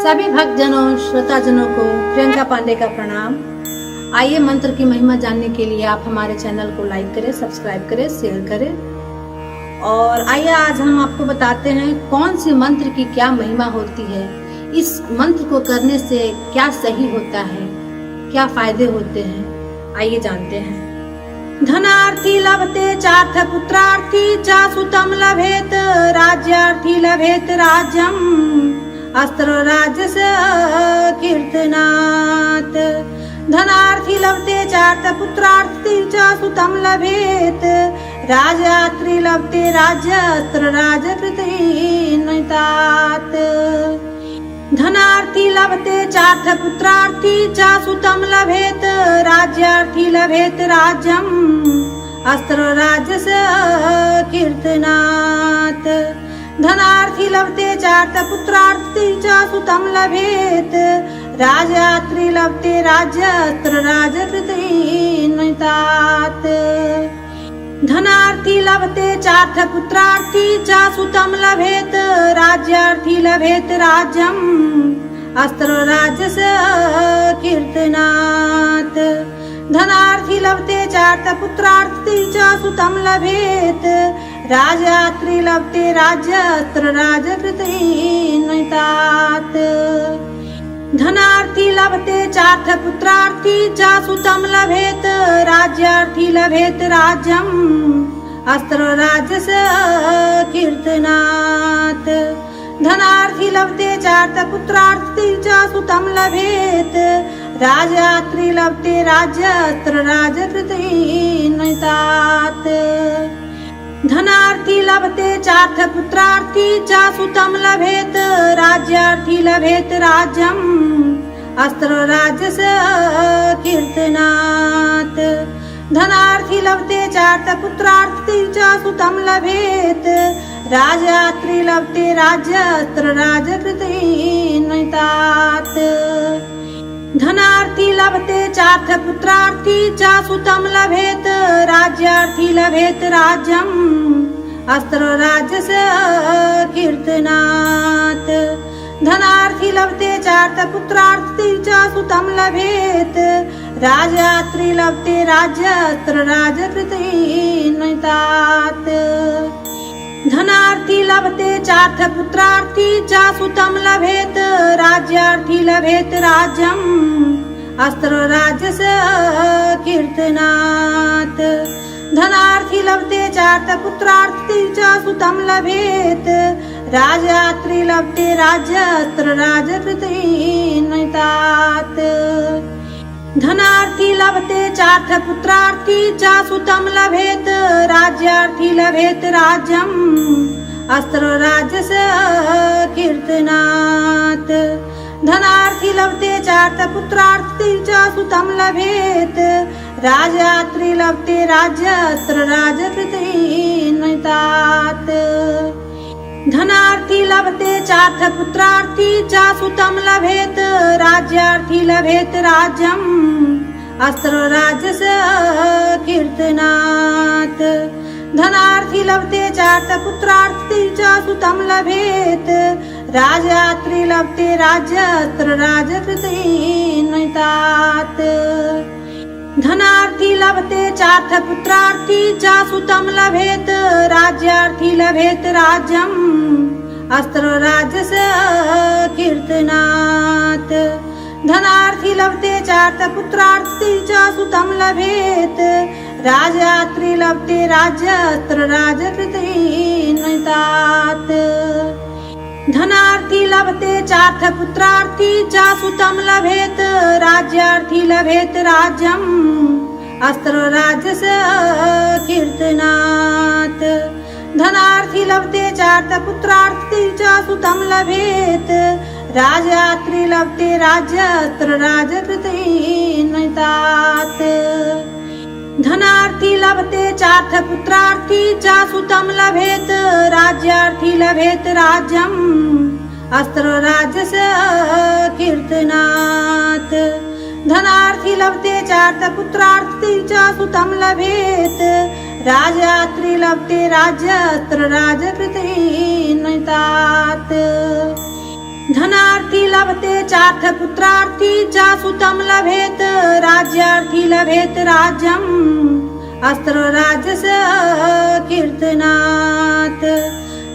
सभी भक्तजनों श्रोताजनों को प्रियंका पांडे का प्रणाम। आइए मंत्र की महिमा जानने के लिए आप हमारे चैनल को लाइक करें, सब्सक्राइब करें, शेयर करें। और आइए आज हम आपको बताते हैं कौन सी मंत्र की क्या महिमा होती है, इस मंत्र को करने से क्या सही होता है, क्या फायदे होते हैं, आइए जानते हैं। धनार्थी लभते चार्थ पुत्रार्थी च सुतम लभेत राज्यार्थी लभेत राज्यम अस्त्र राजस कीर्तनात्। धनार्थी लभते चार्थ पुत्रार्थी च सुतम लभेत राज्यार्थी लभते राज्य अस्त्र राजकृतेनतात्। धनार्थी लभते चार्थ पुत्रार्थी च सुतम लभेत राज्यार्थी लभेत राज्यम अस्त्र राजस कीर्तनात्। धनार्थी लभते चार्थ पुत्रार्थी च सुतम लभेत राज्यार्थी लभते राज्य अस्त्र राजकृतेनतात्। धनार्थी लभते चार्थ पुत्रार्थी च सुतम लभेत राज्यार्थी लभेत राज्यम अस्त्र राजस कीर्तनात्। धनार्थी लभते चार्थ पुत्रार्थी च सुतम लभेत राज्यार्थी लभते राज्य अस्त्र राजकृतेनतात्। धनार्थी लभते चार्थ पुत्रार्थी च सुतम लभेत राज्यार्थी लभेत राज्यम अस्त्र राजस कीर्तनात्। धनार्थी लभते चार्थ पुत्रार्थी च सुतम लभेत राज्यार्थी लभते राज्य अस्त्र राजकृतेनतात्। धनार्थी लभते चार्थ पुत्रार्थी च सुतम लभेत राज्यार्थी लभेत राज्यम अस्त्र राजस कीर्तनात्। धनार्थी लभते चार्थ पुत्रार्थी च सुतम लभेत राज्यार्थी लभते राज्य अस्त्र राजकृतेनतात्। धनार्थी लभते चार्थ पुत्रार्थी च सुतम लभेत राज्यार्थी लभेत राज्यम अस्त्र राजस कीर्तनात्। धनार्थी लभते चार्थ पुत्रार्थी च सुतम लभेत राज्यार्थी लभते राज्य अस्त्र राजकृतेनतात्। धनार्थी लभते चार्थ पुत्रार्थी च सुतम लभेत राज्यार्थी लभेत राज्यम अस्त्र राजस कीर्तनात्। धनार्थी लभते चार्थ पुत्रार्थी च सुतम लभेत राज्यार्थी लभते राज्य अस्त्र राजकृतेनतात्। धनार्थी लभते चार्थ पुत्रार्थी च सुतम लभेत राज्यार्थी लभेत राज्यम अस्त्र राजस कीर्तनात्। धनार्थी लभते चार्थ पुत्रार्थी च सुतम लभेत राज्यार्थी लभते राज्य अस्त्र राजकृतेनतात्। धनार्थी लभते चार्थ पुत्रार्थी च सुतम लभेत राज्यार्थी लभेत राज्यम अस्त्र राजस कीर्तनात्। धनार्थी लभते चार्थ पुत्रार्थी च सुतम लभेत राज्यार्थी लभते राज्य अस्त्र राजकृतेनतात्। धनार्थी लभते चार्थ पुत्रार्थी च सुतम लभेत राज्यार्थी लभेत राज्यम अस्त्र राजस कीर्तनात्। धनार्थी लभते चार्थ पुत्रार्थी च सुतम लभेत राज्यार्थी लभते राज्य अस्त्र राजकृतेनतात्। धनार्थी लभते चार्थ पुत्रार्थी च सुतम लभेत राज्यार्थी लभेत राज्यम अस्त्र राजस कीर्तनात्। धनार्थी लभते चार्थ पुत्रार्थी च सुतम लभेत राज्यार्थी लभते राज्य अस्त्र राजकृतेनतात्। धनार्थी लभते चार्थ पुत्रार्थी च सुतम लभेत राज्यार्थी लभेत राज्यम अस्त्र राजस कीर्तनात्। धनार्थी लभते चार्थ पुत्रार्थी च सुतम लभेत राज्यार्थी लभते राज्य अस्त्र राजकृतेनतात्। धनार्थी लभते चार्थ पुत्रार्थी च सुतं लभेत राज्यार्थी लभेत राज्यम् अस्त्र राजस कीर्तनात्।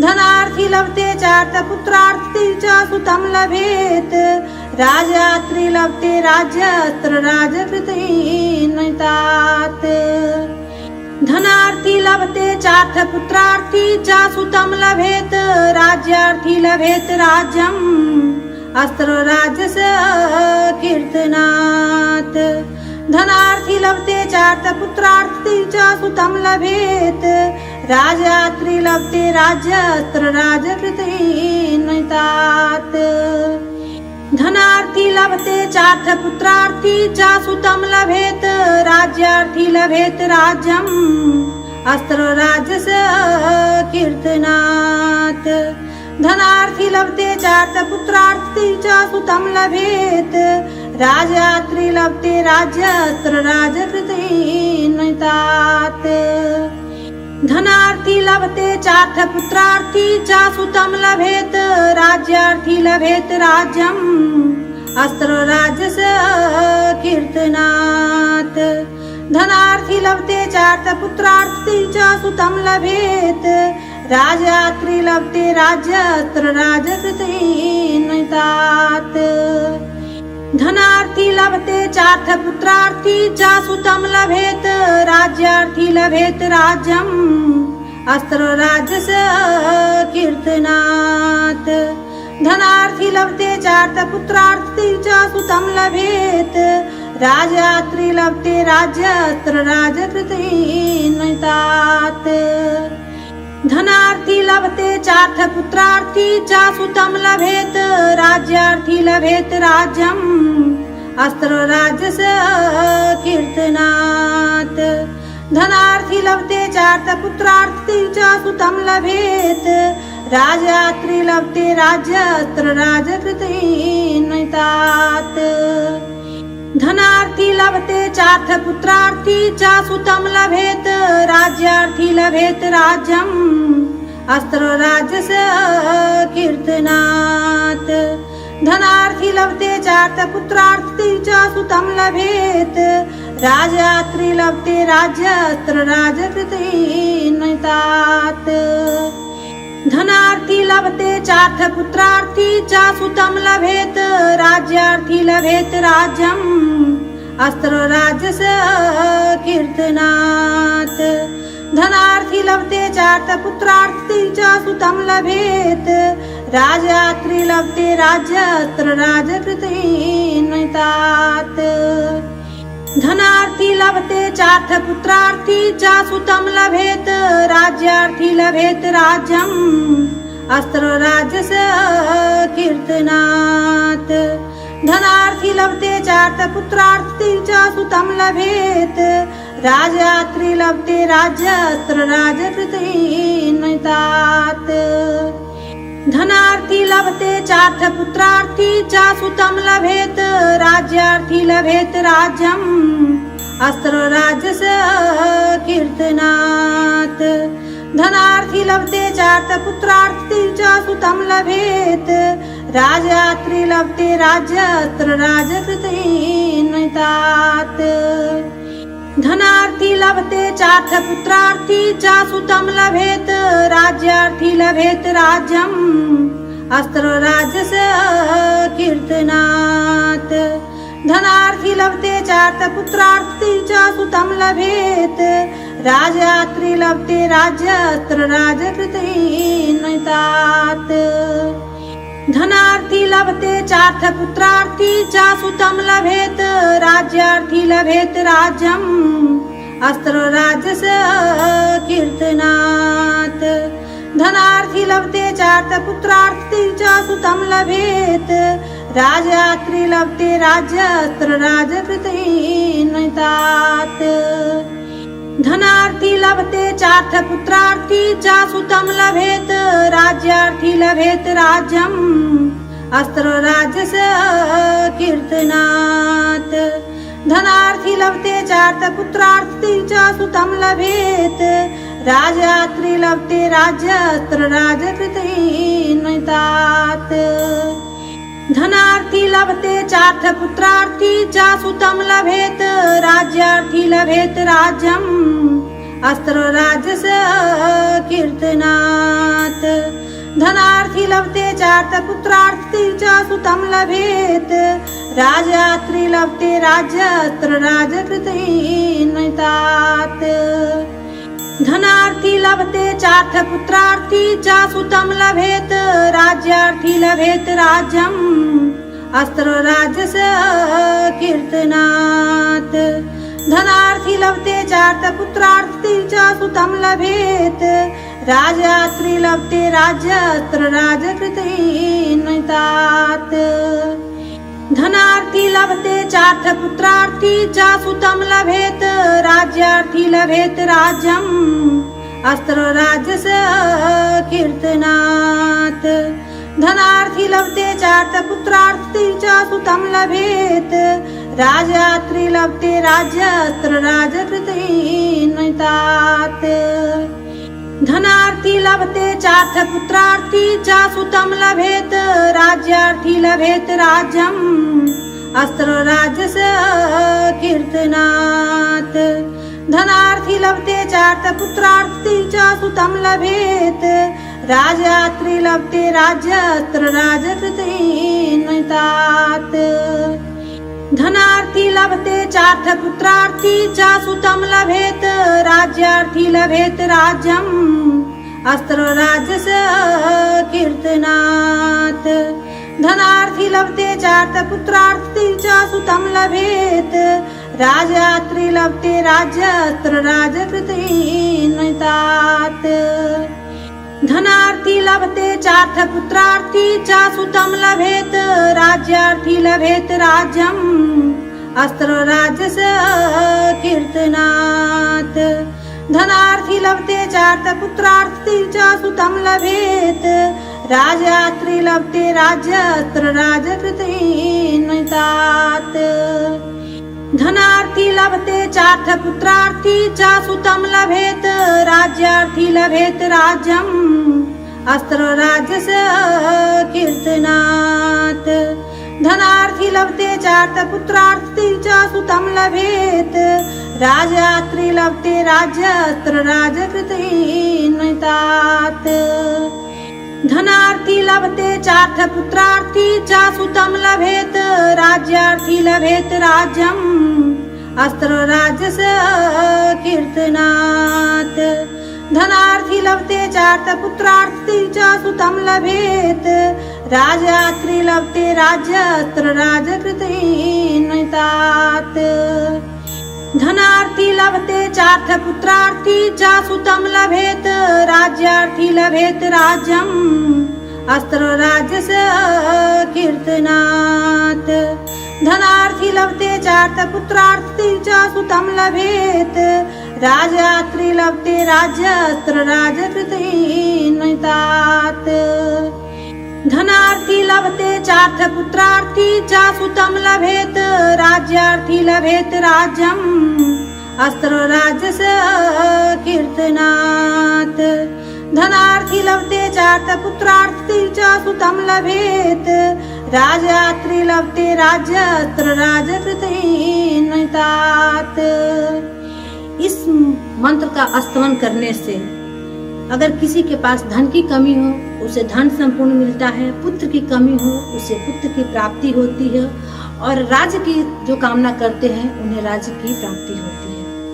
धनार्थी लभते चार्थ पुत्रार्थी च सुतं लभेत राजात्री लभते राज्यास्त्र राजकृतेनतात्। धनार्थी लभते चार्थ पुत्रार्थी च सुतं लभेत राज्यार्थी लभेत राज्यम् अस्त्र राजस कीर्तनात्। धनार्थी लभते चार्थ पुत्रार्थी च सुतं लभेत राजात्री लभते राज्यास्त्र राजकृतेनतात्। धनार्थी लभते चार्थ पुत्रार्थी च सुतं लभेत राज्यार्थी लभेत राज्यम् अस्त्र राजस कीर्तनात्। धनार्थी लभते चार्थ पुत्रार्थी च सुतं लभेत राजात्री लभते राज्यास्त्र राजकृतेनतात्। धनार्थी लभते चार्थ पुत्रार्थी च सुतं लभेत राज्यार्थी लभेत राज्यम् अस्त्र राजस कीर्तनात्। धनार्थी लभते चार्थ पुत्रार्थी च सुतं लभेत राजात्री लभते राज्यास्त्र राजकृतेनतात्। धनार्थी लभते चार्थ पुत्रार्थी च सुतं लभेत राज्यार्थी लभेत राज्यम् अस्त्र राजस कीर्तनात्। धनार्थी लभते चार्थ पुत्रार्थी च सुतं लभेत राजात्री लभते राज्यास्त्र राजकृतेनतात्। धनार्थी लभते चार्थ पुत्रार्थी च सुतं लभेत राज्यार्थी लभेत राज्यम् अस्त्र राजस कीर्तनात्। धनार्थी लभते चार्थ पुत्रार्थी च सुतं लभेत राजात्री लभते राज्यास्त्र राजकृतेनतात्। धनार्थी लभते चार्थ पुत्रार्थी च सुतं लभेत राज्यार्थी लभेत राज्यम् अस्त्र राजस कीर्तनात्। धनार्थी लभते चार्थ पुत्रार्थी च सुतं लभेत राजात्री लभते राज्यास्त्र राजकृतेनतात्। धनार्थी लभते चार्थ पुत्रार्थी च सुतं लभेत राज्यार्थी लभेत राज्यम् अस्त्र राजस कीर्तनात्। धनार्थी लभते चार्थ पुत्रार्थी च सुतं लभेत राजात्री लभते राज्यास्त्र राजकृतेनतात्। धनार्थी लभते चार्थ पुत्रार्थी च सुतं लभेत राज्यार्थी लभेत राज्यम् अस्त्र राजस कीर्तनात्। धनार्थी लभते चार्थ पुत्रार्थी च सुतं लभेत राजात्री लभते राज्यास्त्र राजकृतेनतात्। धनार्थी लभते चार्थ पुत्रार्थी च सुतं लभेत राज्यार्थी लभेत राज्यम् अस्त्र राजस कीर्तनात्। धनार्थी लभते चार्थ पुत्रार्थी च सुतं लभेत राजात्री लभते राज्यास्त्र राजकृतेनतात्। धनार्थी लभते चार्थ पुत्रार्थी च सुतं लभेत राज्यार्थी लभेत राज्यम् अस्त्र राजस कीर्तनात्। धनार्थी लभते चार्थ पुत्रार्थी च सुतं लभेत राजात्री लभते राज्यास्त्र राजकृतेनतात्। धनार्थी लभते चार्थ पुत्रार्थी च सुतं लभेत राज्यार्थी लभेत राज्यम् अस्त्र राजस कीर्तनात्। धनार्थी लभते चार्थ पुत्रार्थी च सुतं लभेत राजात्री लभते राज्यास्त्र राजकृतेनतात्। धनार्थी लभते चार्थ पुत्रार्थी च सुतं लभेत राज्यार्थी लभेत राज्यम् अस्त्र राजस कीर्तनात्। धनार्थी लभते चार्थ पुत्रार्थी च सुतं लभेत राजात्री लभते राज्यास्त्र राजकृतेनतात्। धनार्थी लभते चार्थ पुत्रार्थी च सुतं लभेत राज्यार्थी लभेत राज्यम् अस्त्र राजस कीर्तनात्। धनार्थी लभते चार्थ पुत्रार्थी च सुतं लभेत राजात्री लभते राज्यत्र राजकृतेनतात्। धनार्थी लभते चार्थ पुत्रार्थी च सुतं लभेत राज्यार्थी लभेत राज्यम् अस्त्र राजस कीर्तनात्। धनार्थी लभते चार्थ पुत्रार्थी च सुतं लभेत राजात्री लभते राज्यत्र राजकृतेनतात्। धनार्थी लभते चार्थ पुत्रार्थी च सुतं लभेत राज्यार्थी लभेत राज्यम् अस्त्र राजस कीर्तनात्। धनार्थी लभते चार्थ पुत्रार्थी च सुतं लभेत राजात्री लभते राज्यत्र राजकृतेनतात्। धनार्थी लभते चार्थ पुत्रार्थी च सुतं लभेत राज्यार्थी लभेत राज्यम् अस्त्र राजस कीर्तनात्। धनार्थी लभते चार्थ पुत्रार्थी च सुतं लभेत राजात्री लभते राज्यत्र राजकृतेनतात्। धनार्थी लभते चार्थ पुत्रार्थी च सुतं लभेत राज्यार्थी लभेत राज्यम् अस्त्र राजस कीर्तनात्। धनार्थी लभते चार्थ पुत्रार्थी च सुतं लभेत राजात्री लभते राज्यत्र राजकृतेनतात्। धनार्थी लभते चार्थ पुत्रार्थी च सुतं लभेत राज्यार्थी लभेत राज्यम् अस्त्र राजस कीर्तनात्। धनार्थी लभते चार्थ पुत्रार्थी च सुतं लभेत राजात्री लभते राज्यत्र राजकृतेनतात्। धनार्थी लभते चार्थ पुत्रार्थी च सुतं लभेत राज्यार्थी लभेत राज्यम् अस्त्र राजस कीर्तनात्। धनार्थी लभते चार्थ पुत्रार्थी च सुतं लभेत राजात्री लभते राज्यत्र राजकृतेनतात्। धनार्थी लभते चार्थ पुत्रार्थी च सुतं लभेत राज्यार्थी लभेत राज्यम् अस्त्र राजस कीर्तनात्। धनार्थी लभते चार्थ पुत्रार्थी च सुतं लभेत राजात्री लभते राज्यत्र राजकृतेनतात्। धनार्थी लभते चार्थ पुत्रार्थी च सुतं लभेत राज्यार्थी लभेत राज्यम् अस्त्र राजस कीर्तनात्। धनार्थी लभते चार्थ पुत्रार्थी च सुतं लभेत राजात्री लभते राज्यत्र राजकृतेनतात्। धनार्थी लभते चार्थ पुत्रार्थी च सुतं लभेत राज्यार्थी लभेत राज्यम् अस्त्र राजस कीर्तनात्। धनार्थी लभते चार्थ पुत्रार्थी च सुतं लभेत राजात्री लभते राज्यत्र राजकृतेनतात्। इस मंत्र का स्तवन करने से अगर किसी के पास धन की कमी हो उसे धन संपूर्ण मिलता है, पुत्र की कमी हो उसे पुत्र की प्राप्ति होती है और राज्य की जो कामना करते हैं उन्हें राज्य की प्राप्ति होती है।